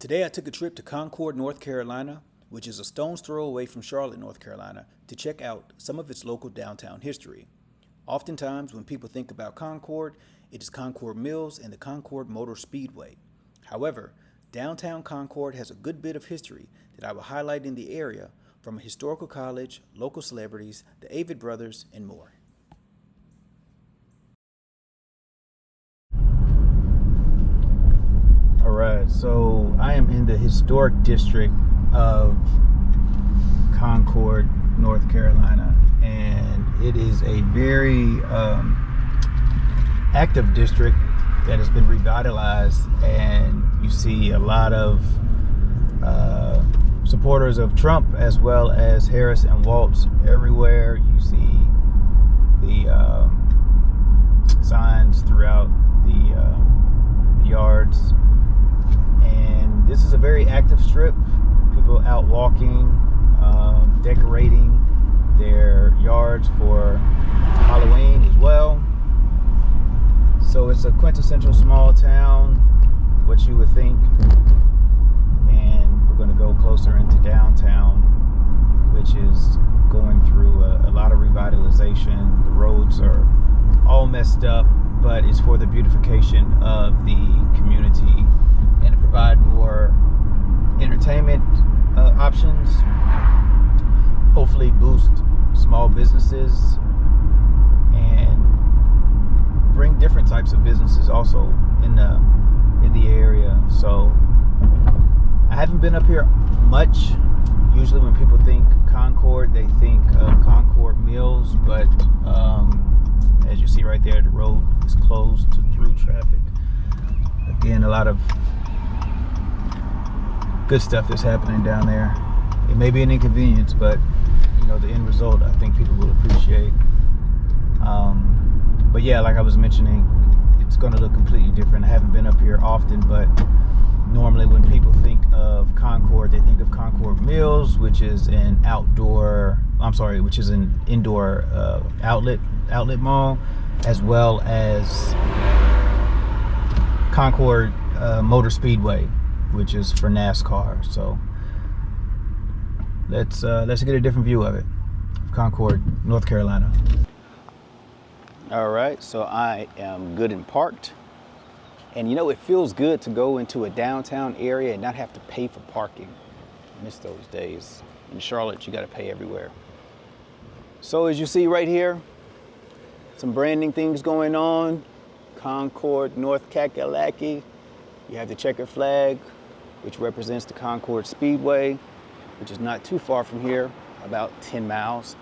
Today I took a trip to Concord, North Carolina, which is a stone's throw away from Charlotte, North Carolina, to check out some of its local downtown history. Oftentimes, when people think about Concord, it is Concord Mills and the Concord Motor Speedway. However, downtown Concord has a good bit of history that I will highlight in the area, from a historical college, local celebrities, the Avid brothers, and more. All right, so I am in the historic district of Concord, North Carolina, and it is a very active district that has been revitalized, and you see a lot of supporters of Trump as well as Harris and Walz everywhere. You see the signs throughout the yards. And this is a very active strip. People out walking, decorating their yards for Halloween as well. So it's a quintessential small town, what you would think. And we're going to go closer into downtown, which is going through a lot of revitalization. The roads are all messed up, but it's for the beautification of the community and to provide more entertainment options, hopefully boost small businesses and bring different types of businesses also in the area. So I haven't been up here much. Usually when people think Concord, they think of Concord Mills, but as you see right there, the road is closed to through traffic. Again, a lot of good stuff that's happening down there. It may be an inconvenience, but you know, the end result I think people will appreciate. But yeah, like I was mentioning, it's going to look completely different. I haven't been up here often, but normally when people think of Concord, they think of Concord Mills, which is an indoor outlet mall, as well as Concord Motor Speedway, which is for NASCAR. So let's get a different view of it. Concord, North Carolina. All right, so I am good and parked. And you know, it feels good to go into a downtown area and not have to pay for parking. I miss those days. In Charlotte, you got to pay everywhere. So as you see right here, some branding things going on. Concord, North Kakalaki. You have the checkered flag, which represents the Concord Speedway, which is not too far from here, about 10 miles.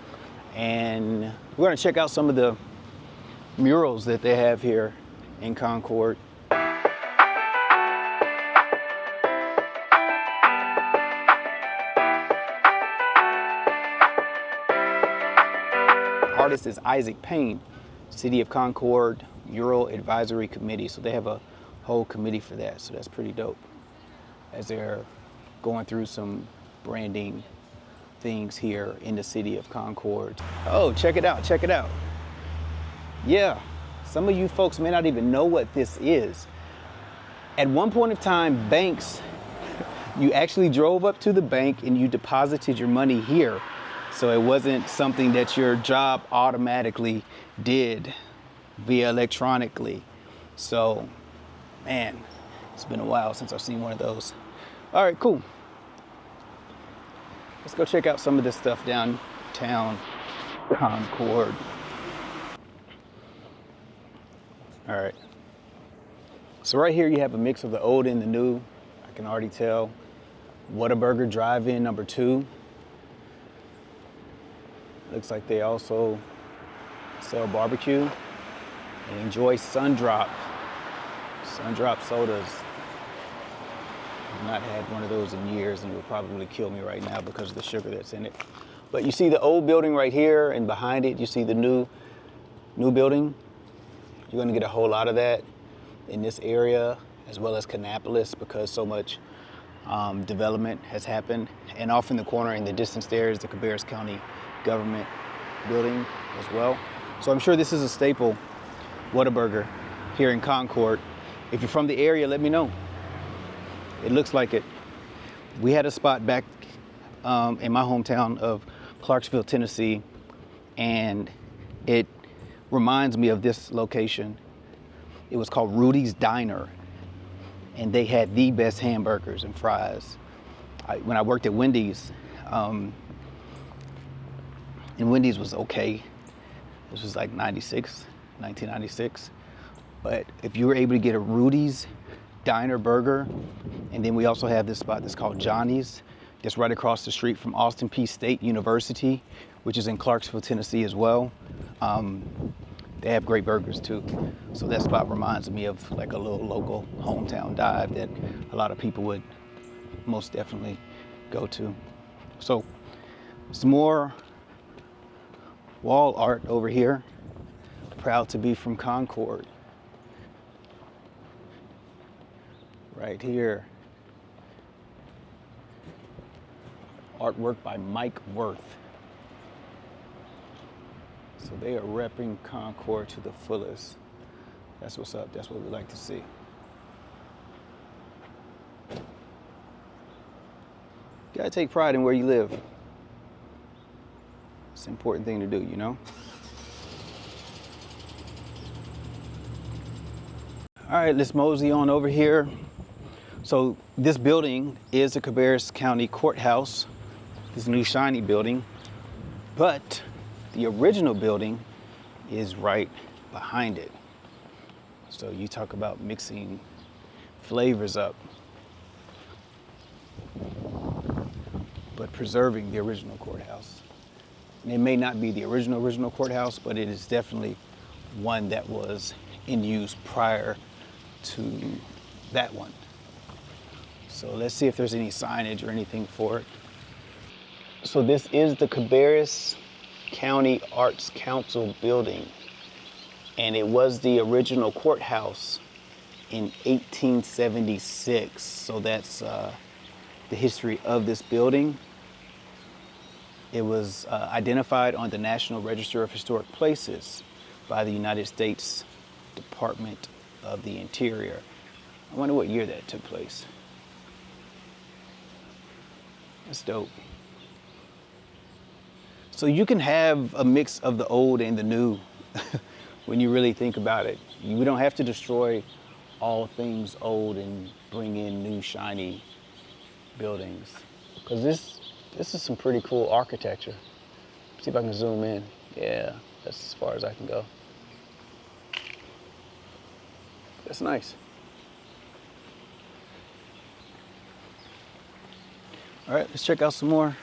And we're going to check out some of the murals that they have here in Concord. Artist is Isaac Payne, City of Concord Mural Advisory Committee. So they have a whole committee for that. So that's pretty dope as they're going through some branding things here in the city of Concord. Oh, check it out, check it out. Yeah, some of you folks may not even know what this is. At one point of time, banks, you actually drove up to the bank and you deposited your money here. So it wasn't something that your job automatically did via electronically. So, man, it's been a while since I've seen one of those. All right, cool. Let's go check out some of this stuff downtown Concord. All right. So right here you have a mix of the old and the new. I can already tell. Whataburger Drive-In number 2. Looks like they also sell barbecue and enjoy Sundrop sodas. I've not had one of those in years, and it would probably kill me right now because of the sugar that's in it. But you see the old building right here, and behind it you see the new building. You're going to get a whole lot of that in this area, as well as Kannapolis, because so much development has happened. And off in the corner in the distance there is the Cabarrus County Government building as well. So I'm sure this is a staple Whataburger here in Concord. If you're from the area, let me know. It looks like it. We had a spot back in my hometown of Clarksville, Tennessee, and it reminds me of this location. It was called Rudy's Diner, and they had the best hamburgers and fries. When I worked at Wendy's, and Wendy's was okay. This was like 1996. But if you were able to get a Rudy's Diner burger, and then we also have this spot that's called Johnny's, that's right across the street from Austin Peay State University, which is in Clarksville, Tennessee as well. They have great burgers too. So that spot reminds me of like a little local hometown dive that a lot of people would most definitely go to. So some more wall art over here. Proud to be from Concord. Right here. Artwork by Mike Worth. So they are repping Concord to the fullest. That's what's up. That's what we like to see. You gotta take pride in where you live. It's an important thing to do, you know? All right, let's mosey on over here. So this building is the Cabarrus County Courthouse, this new shiny building, but the original building is right behind it. So you talk about mixing flavors up, but preserving the original courthouse. And it may not be the original courthouse, but it is definitely one that was in use prior to that one. So let's see if there's any signage or anything for it. So this is the Cabarrus County Arts Council building, and it was the original courthouse in 1876. So that's the history of this building. It was identified on the National Register of Historic Places by the United States Department of the Interior. I wonder what year that took place. That's dope. So you can have a mix of the old and the new when you really think about it. We don't have to destroy all things old and bring in new shiny buildings. Because this is some pretty cool architecture. See if I can zoom in. Yeah, that's as far as I can go. That's nice. All right, let's check out some more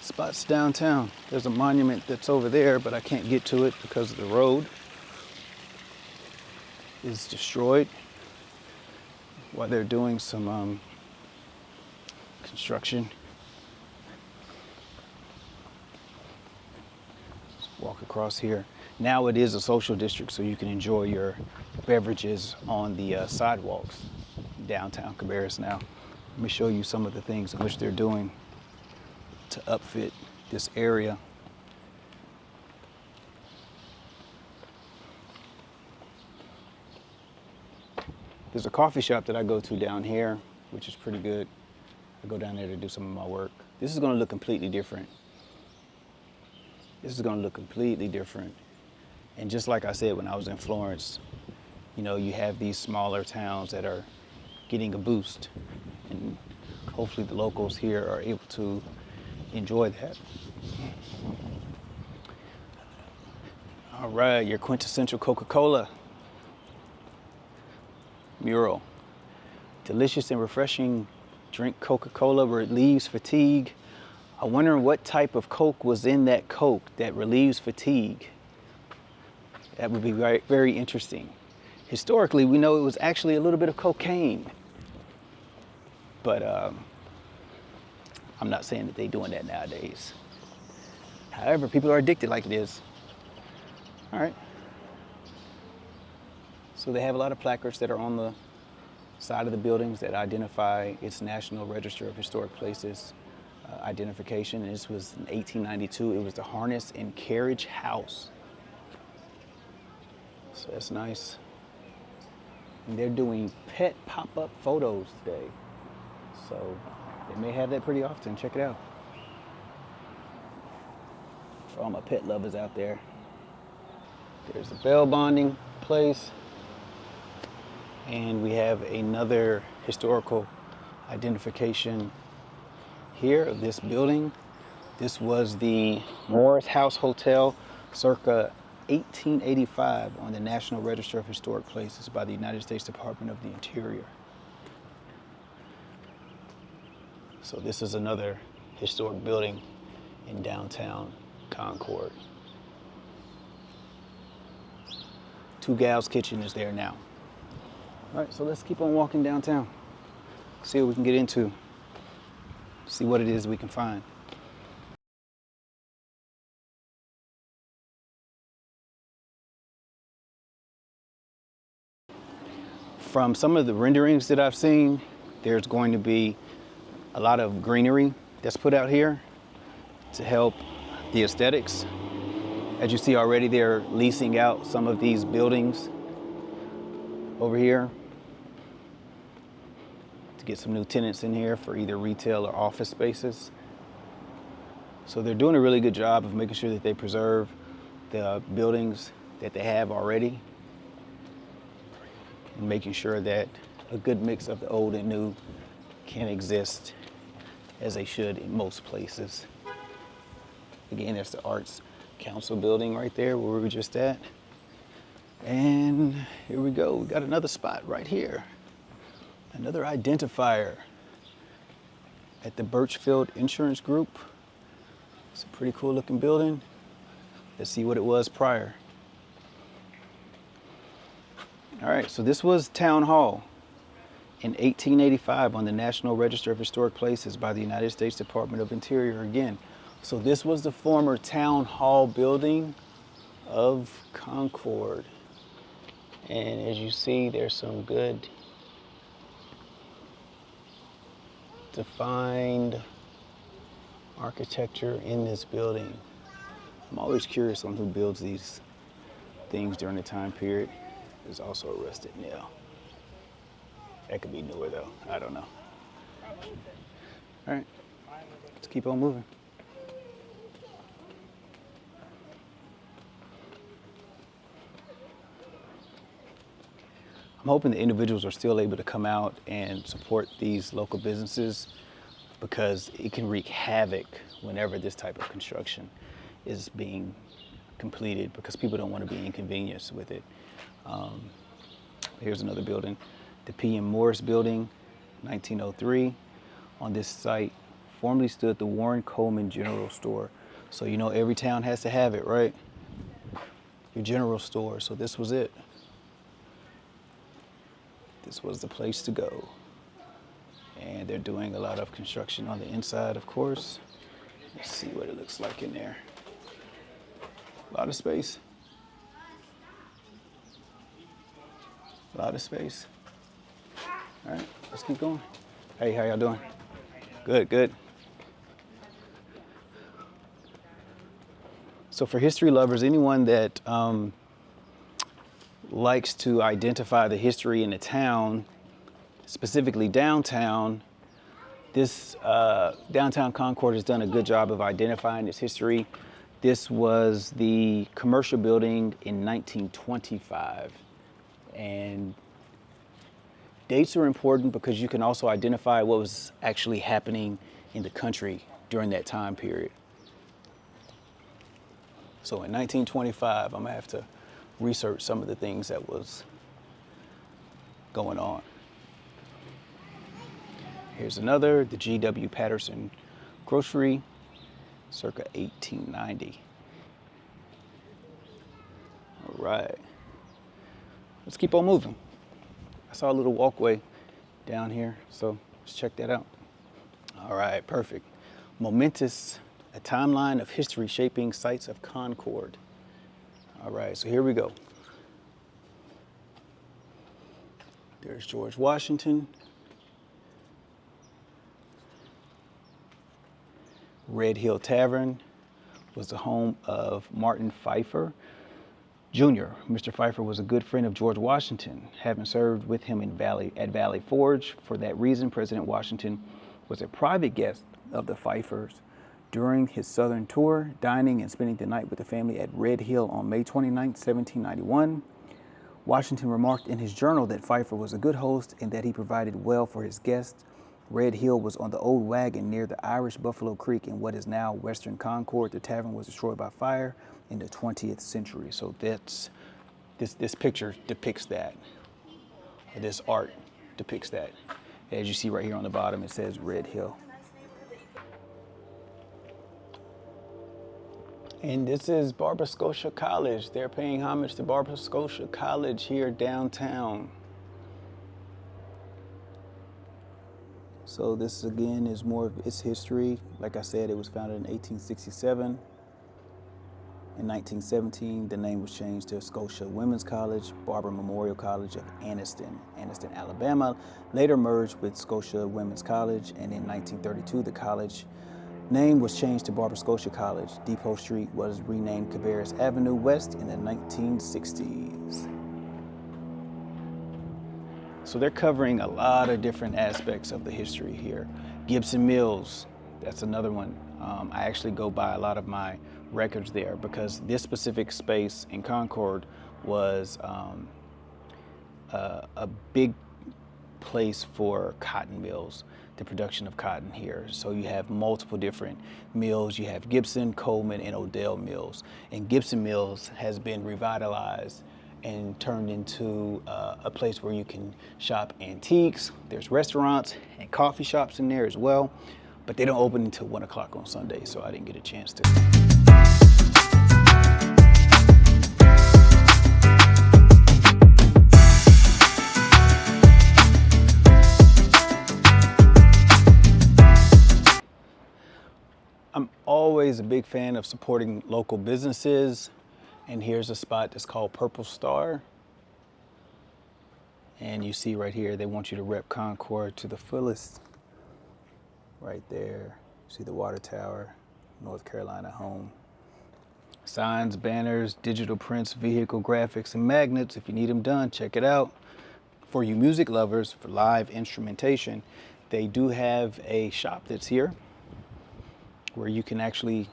spots downtown. There's a monument that's over there, but I can't get to it because the road is destroyed while they're doing some construction. Let's walk across here. Now it is a social district, so you can enjoy your beverages on the sidewalks downtown Cabarrus now. Let me show you some of the things in which they're doing to upfit this area. There's a coffee shop that I go to down here, which is pretty good. I go down there to do some of my work. This is gonna look completely different. This is gonna look completely different. And just like I said, when I was in Florence, you know, you have these smaller towns that are getting a boost. And hopefully the locals here are able to enjoy that. All right, your quintessential Coca-Cola mural. Delicious and refreshing drink Coca-Cola relieves fatigue. I wonder what type of Coke was in that Coke that relieves fatigue. That would be very, very interesting. Historically, we know it was actually a little bit of cocaine. But I'm not saying that they're doing that nowadays. However, people are addicted like it is. All right. So they have a lot of placards that are on the side of the buildings that identify its National Register of Historic Places identification. And this was in 1892. It was the Harness and Carriage House. So that's nice. And they're doing pet pop-up photos today. So they may have that pretty often. Check it out. For all my pet lovers out there. There's a bail bonding place. And we have another historical identification here of this building. This was the Morris House Hotel circa 1885 on the National Register of Historic Places by the United States Department of the Interior. So this is another historic building in downtown Concord. Two Gals Kitchen is there now. All right, so let's keep on walking downtown. See what we can get into. See what it is we can find. From some of the renderings that I've seen, there's going to be a lot of greenery that's put out here to help the aesthetics. As you see already, they're leasing out some of these buildings over here to get some new tenants in here for either retail or office spaces. So they're doing a really good job of making sure that they preserve the buildings that they have already and making sure that a good mix of the old and new can exist as they should in most places. Again, there's the Arts Council building right there where we were just at. And here we go. We got another spot right here. Another identifier at the Birchfield Insurance Group. It's a pretty cool looking building. Let's see what it was prior. All right, so this was Town Hall in 1885 on the National Register of Historic Places by the United States Department of Interior again. So this was the former Town Hall building of Concord. And as you see, there's some good defined architecture in this building. I'm always curious on who builds these things during the time period. There's also a rusted nail. That could be newer though, I don't know. All right, let's keep on moving. I'm hoping the individuals are still able to come out and support these local businesses because it can wreak havoc whenever this type of construction is being completed because people don't want to be inconvenienced with it. Here's another building, the P.M. Morris Building, 1903. On this site formerly stood the Warren Coleman General Store. So you know every town has to have it, right? Your general store, so this was it. This was the place to go. And they're doing a lot of construction on the inside, of course. Let's see what it looks like in there. A lot of space. A lot of space. All right, let's keep going. Hey, how y'all doing? Good, good. So for history lovers, anyone that likes to identify the history in the town, specifically downtown, this downtown Concord has done a good job of identifying its history. This was the commercial building in 1925. And dates are important because you can also identify what was actually happening in the country during that time period. So in 1925, I'm gonna have to research some of the things that was going on. Here's another, the G.W. Patterson Grocery, circa 1890. All right, let's keep on moving. I saw a little walkway down here, so let's check that out. All right, perfect. Momentous, a timeline of history shaping sites of Concord. All right, so here we go. There's George Washington. Red Hill Tavern was the home of Martin Pfeiffer, Jr. Mr. Pfeiffer was a good friend of George Washington, having served with him at Valley Forge. For that reason, President Washington was a private guest of the Pfeiffers during his Southern tour, dining and spending the night with the family at Red Hill on May 29, 1791. Washington remarked in his journal that Pfeiffer was a good host and that he provided well for his guests. Red Hill was on the old wagon near the Irish Buffalo Creek in what is now western Concord. The tavern was destroyed by fire in the 20th century. So that's this picture depicts that. Or this art depicts that. As you see right here on the bottom, it says Red Hill. And this is Barber Scotia College. They're paying homage to Barber Scotia College here downtown. So this again is more of its history. Like I said, it was founded in 1867. In 1917, the name was changed to Scotia Women's College, Barber Memorial College of Anniston, Alabama, later merged with Scotia Women's College, and in 1932, the college name was changed to Barber Scotia College. Depot Street was renamed Cabarrus Avenue West in the 1960s. So they're covering a lot of different aspects of the history here. Gibson Mills, that's another one. I actually go by a lot of my records there because this specific space in Concord was a big place for cotton mills, the production of cotton here. So you have multiple different mills. You have Gibson, Coleman, and Odell mills. And Gibson Mills has been revitalized and turned into a place where you can shop antiques. There's restaurants and coffee shops in there as well, but they don't open until 1 o'clock on Sunday, so I didn't get a chance to. I'm always a big fan of supporting local businesses. And here's a spot that's called Purple Star. And you see right here, they want you to rep Concord to the fullest. Right there, see the water tower, North Carolina home. Signs, banners, digital prints, vehicle graphics, and magnets. If you need them done, check it out. For you music lovers, for live instrumentation, they do have a shop that's here where you can actually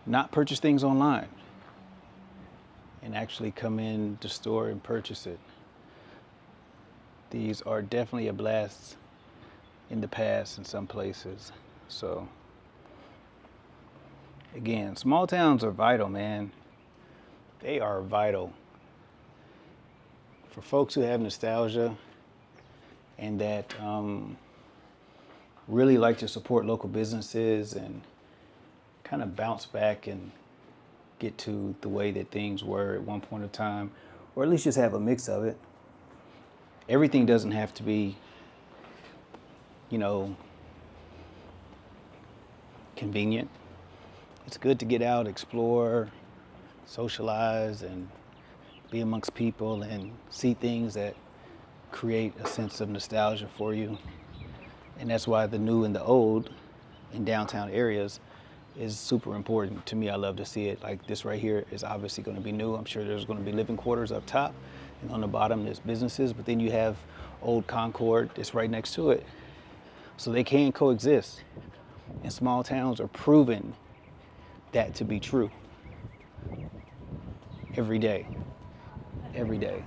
not purchase things online and actually come in the store and purchase it. These are definitely a blast in the past in some places. So again, small towns are vital, man. They are vital for folks who have nostalgia and that really like to support local businesses and kind of bounce back and get to the way that things were at one point of time, or at least just have a mix of it. Everything doesn't have to be, convenient. It's good to get out, explore, socialize, and be amongst people and see things that create a sense of nostalgia for you. And that's why the new and the old in downtown areas is super important to me. I love to see it. Like this right here is obviously going to be new. I'm sure there's going to be living quarters up top, and on the bottom there's businesses, but then you have old Concord that's right next to it. So they can coexist. And small towns are proving that to be true. Every day. Every day.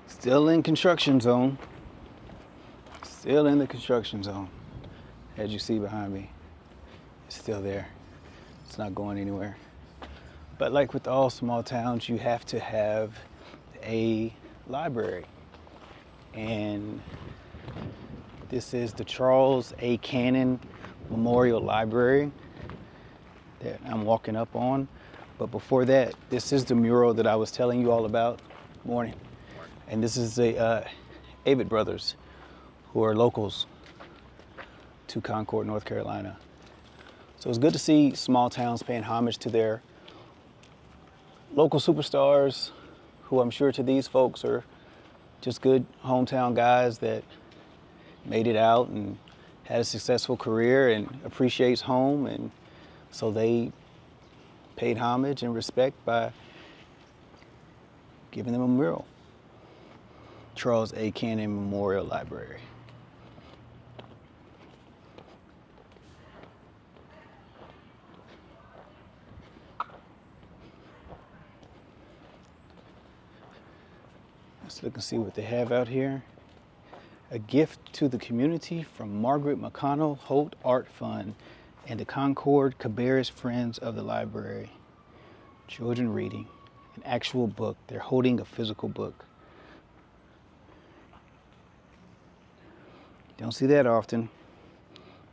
Still in construction zone. Still in the construction zone. As you see behind me, it's still there. It's not going anywhere. But like with all small towns, you have to have a library. And this is the Charles A. Cannon Memorial Library that I'm walking up on. But before that, this is the mural that I was telling you all about. Morning. And this is the Avett brothers, who are locals to Concord, North Carolina. So it's good to see small towns paying homage to their local superstars, who I'm sure to these folks are just good hometown guys that made it out and had a successful career and appreciates home, and so they paid homage and respect by giving them a mural. Charles A. Cannon Memorial Library. Let's look and see what they have out here. A gift to the community from Margaret McConnell Holt Art Fund and the Concord Cabarrus Friends of the Library. Children reading an actual book. They're holding a physical book. You don't see that often,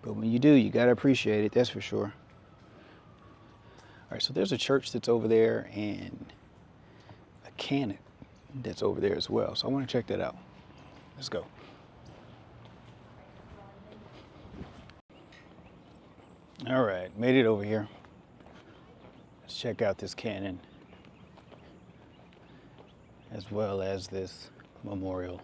but when you do, you gotta appreciate it, that's for sure. All right, so there's a church that's over there and a cannon that's over there as well. So I want to check that out. Let's go. All right, made it over here. Let's check out this cannon as well as this memorial.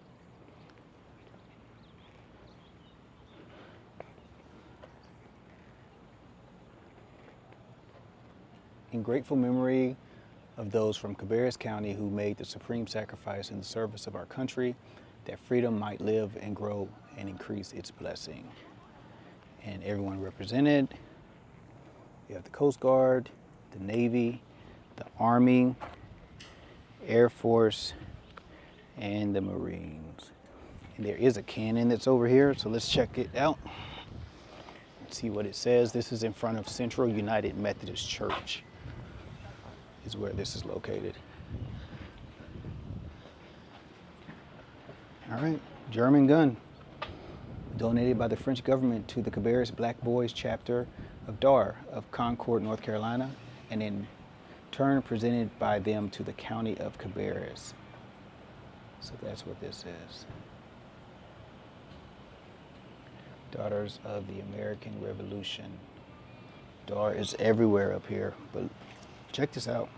In grateful memory of those from Cabarrus County who made the supreme sacrifice in the service of our country, that freedom might live and grow and increase its blessing. And everyone represented. You have the Coast Guard, the Navy, the Army, Air Force, and the Marines. And there is a cannon that's over here, so let's check it out. Let's see what it says. This is in front of Central United Methodist Church, is where this is located. All right, German gun, donated by the French government to the Cabarrus Black Boys chapter of DAR of Concord, North Carolina, and in turn presented by them to the county of Cabarrus. So that's what this is. Daughters of the American Revolution. DAR is everywhere up here, but check this out.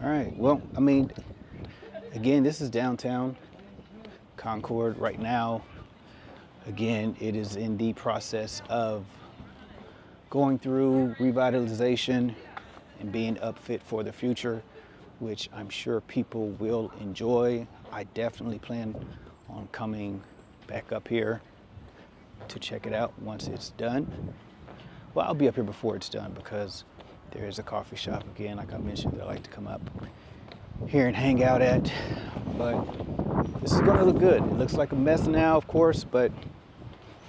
All right, well, I mean, again, this is downtown Concord right now. Again, it is in the process of going through revitalization and being upfit for the future, which I'm sure people will enjoy. I definitely plan on coming back up here to check it out once it's done. Well, I'll be up here before it's done because there is a coffee shop again, like I mentioned, that I like to come up here and hang out at. But this is gonna look good. It looks like a mess now, of course, but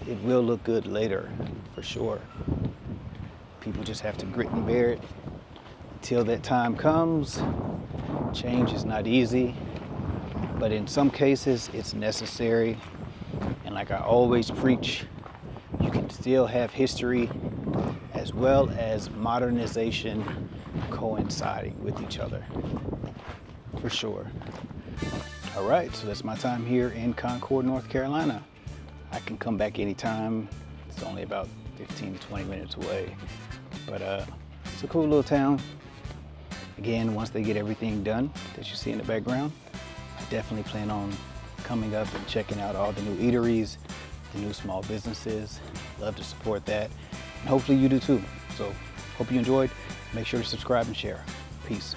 it will look good later, for sure. People just have to grit and bear it until that time comes. Change is not easy, but in some cases it's necessary. And like I always preach, you can still have history as well as modernization coinciding with each other, for sure. All right, so that's my time here in Concord, North Carolina. I can come back anytime. It's only about 15 to 20 minutes away. But it's a cool little town. Again, once they get everything done that you see in the background, I definitely plan on coming up and checking out all the new eateries, the new small businesses. Love to support that. And hopefully you do too. So hope you enjoyed. Make sure to subscribe and share. Peace.